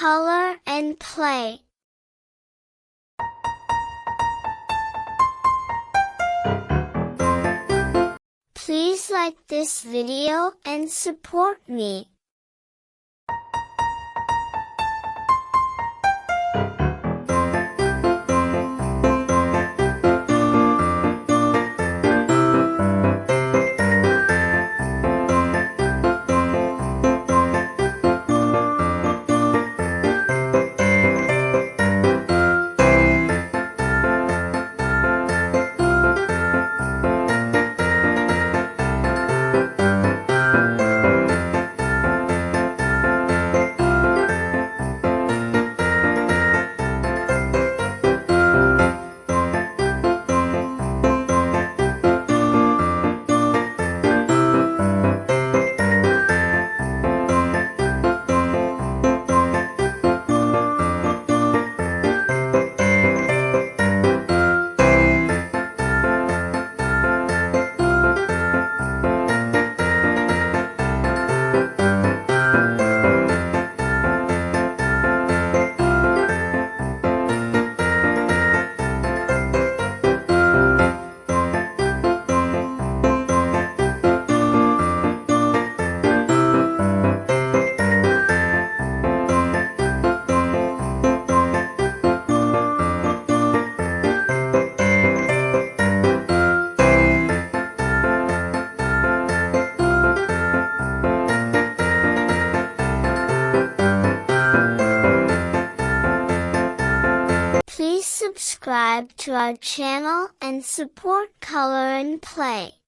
color and play. Please like this video and support me. Please subscribe to our channel and support Color and Play.